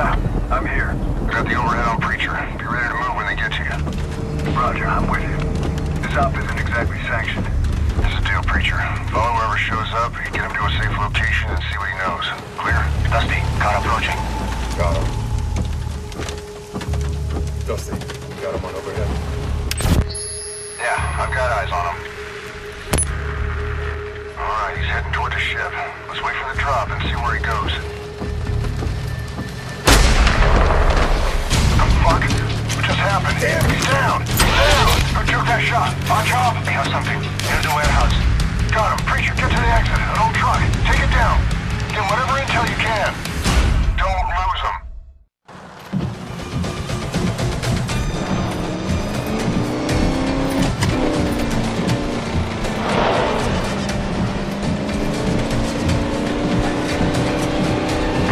Yeah, I'm here. Got the overhead on Preacher. Be ready to move when they get to you. Roger, I'm with you. This op isn't exactly sanctioned. This is a deal, Preacher. Follow whoever shows up, get him to a safe location, and see what he knows. Clear? Dusty, car approaching. Got him. Dusty, got him on overhead. Yeah, I've got eyes on him. Alright, he's heading toward the ship. Let's wait for the drop and see where he goes. The fuck? What just happened? Damn, he's down! He's down! Who took that shot? On job? We have something. Into the warehouse. Got him. Preacher, get to the exit. An old truck. Take it down. Get whatever intel you can. Don't lose him.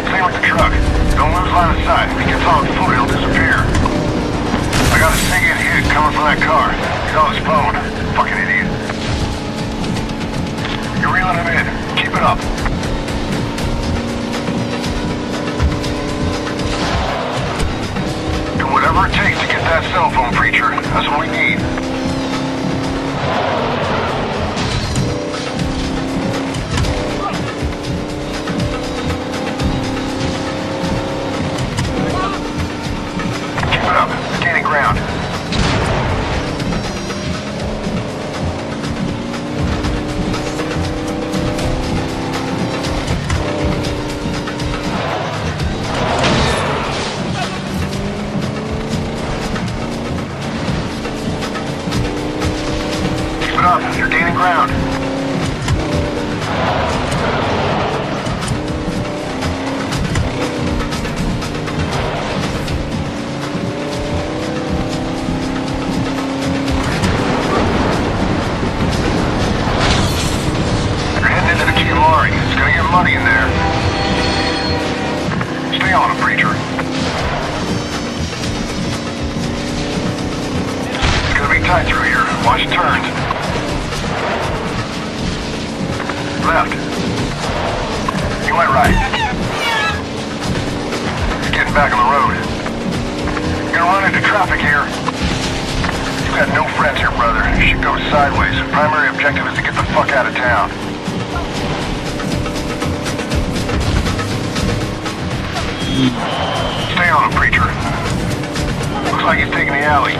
Stay with the truck. Don't lose line of sight. If he gets on foot, he'll disappear. I got a SIG-in hit coming from that car. He's on his phone. Fucking idiot. You're reeling him in. Keep it up. Do whatever it takes to get that cell phone, Preacher. That's what we need. Keep it up. Gaining ground. You're gaining ground. You're heading into the Chiamari. It's gonna get muddy in there. Stay on him, Preacher. It's gonna be tight through here. Watch turns. Left. You went right. You're getting back on the road. You're gonna run into traffic here. You've got no friends here, brother. Shit goes sideways. Primary objective is to get the fuck out of town. Stay on him, Preacher. Looks like he's taking the alley.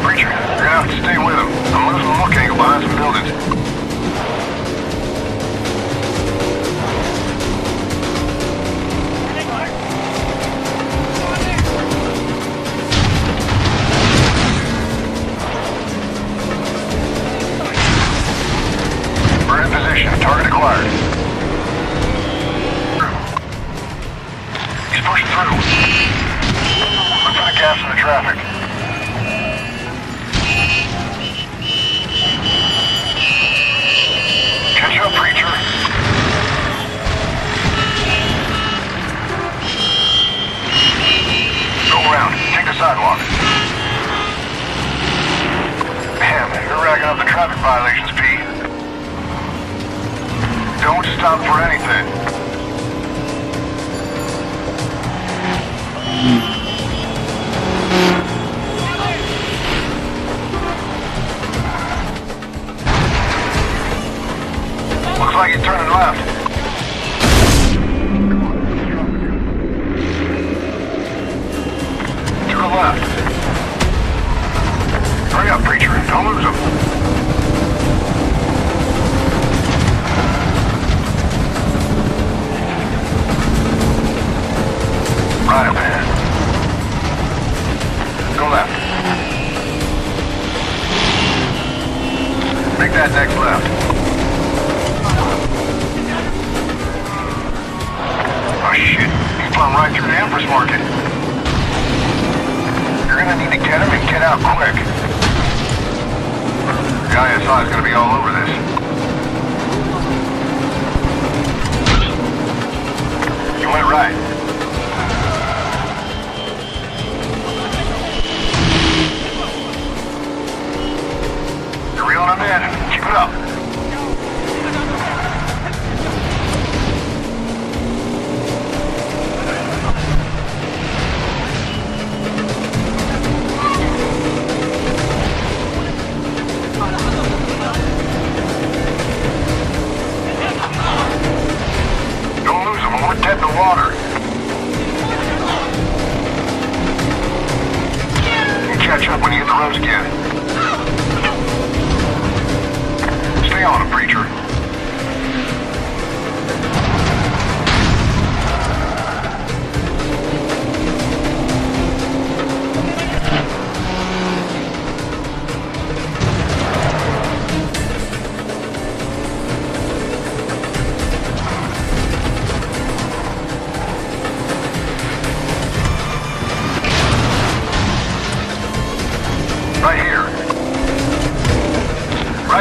Preacher, you're gonna have to stay with him. I'm losing the look angle behind some buildings. We're in position. Target acquired. He's pushing through. Look for the gaps in the traffic. Catch up, Preacher. Go around. Take the sidewalk. Damn, you're racking up the traffic violations, P. Don't stop for anything. Looks like he's turning left. To the left. Hurry up, Preacher. Don't lose him. Right up ahead. Go left. Make that next left. Oh shit, he's plumb right through the Empress Market. You're gonna need to get him and get out quick. The ISI is gonna be all over this. You went right. You're reeling him in. Keep it up.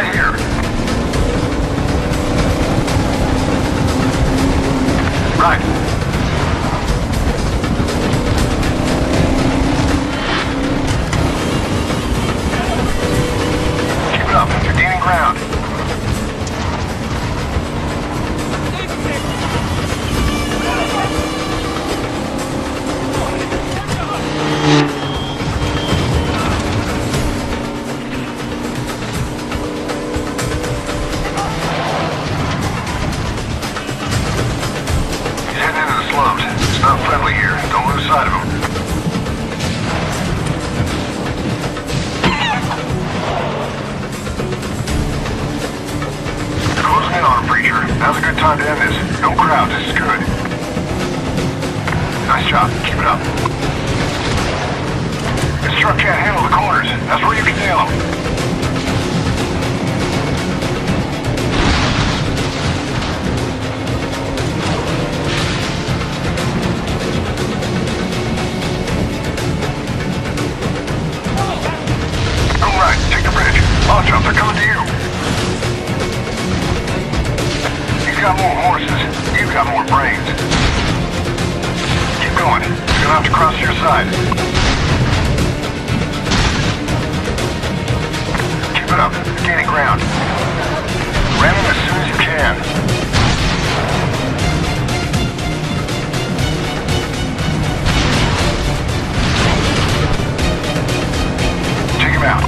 Right here. Right. Keep it up. You're gaining ground. It's not friendly here. Don't lose sight of him. You're closing in on him, Preacher. Now's a good time to end this. No crowd. This is good. Nice job. Keep it up. This truck can't handle the corners. That's where you can nail him. Launch up, they're coming to you. He's got more horses. You've got more brains. Keep going. You're gonna have to cross to your side. Keep it up. You're gaining ground. Ram him as soon as you can. Take him out.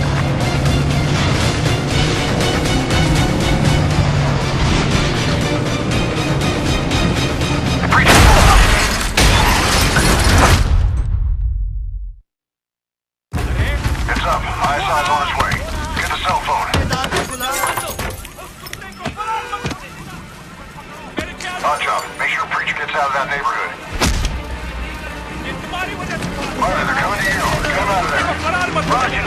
Launch up. Make sure Preacher gets out of that neighborhood. Alright, they're coming to you. Get him out of there. Roger,